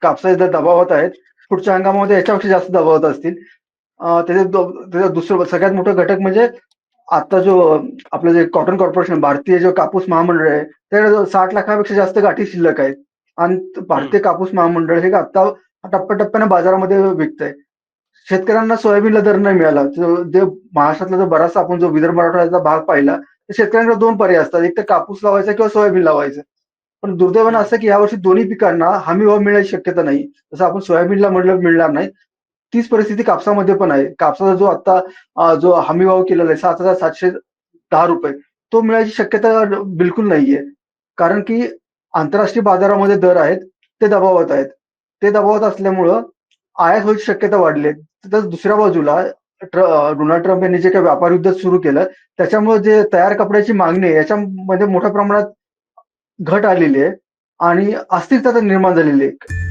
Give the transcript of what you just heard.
कापसाचे दर दबावात आहेत. पुढच्या हंगामामध्ये याच्यापेक्षा जास्त दबावात असतील. त्याच्यात दुसरं सगळ्यात मोठा घटक म्हणजे आता जो आपलं जे कॉटन कॉर्पोरेशन भारतीय जो कापूस महामंडळ आहे, त्याकडे 60 लाखापेक्षा जास्त गाठी शिल्लक आहेत. आणि हं, भारतीय कापूस महामंडळ हे आता टप्प्याटप्प्याने बाजारामध्ये विकतंय. शेतकऱ्यांना सोयाबीनला दर नाही मिळाला. जे महाराष्ट्रातला जो बराचसा आपण जो विदर्भ मराठवाड्याचा भाग पाहिला, तर शेतकऱ्यांकडे 2 पर्याय असतात. एक तर कापूस लावायचा किंवा सोयाबीन लावायचं. पण दुर्दैवानं हं, असं की यावर्षी दोन्ही पिकांना हमी भाव मिळण्याची शक्यता नाही. जसं आपण सोयाबीनला म्हटलं मिळणार नाही. तीच परिस्थिती कापसामध्ये पण आहे. कापसाचा जो आता जो हमीभाव केलेला आहे ₹7,710 तो मिळायची शक्यता बिलकुल नाहीये. कारण की आंतरराष्ट्रीय बाजारामध्ये दर आहेत, ते दबावात आहेत. ते दबावात असल्यामुळं आयात व्हायची शक्यता वाढली आहे. तर दुसऱ्या बाजूला डोनाल्ड ट्रम्प यांनी जे काही व्यापार युद्ध सुरू केलं, त्याच्यामुळे जे तयार कपड्याची मागणी आहे, याच्यामध्ये मोठ्या प्रमाणात घट आलेली आहे आणि अस्थिरता निर्माण झालेली आहे.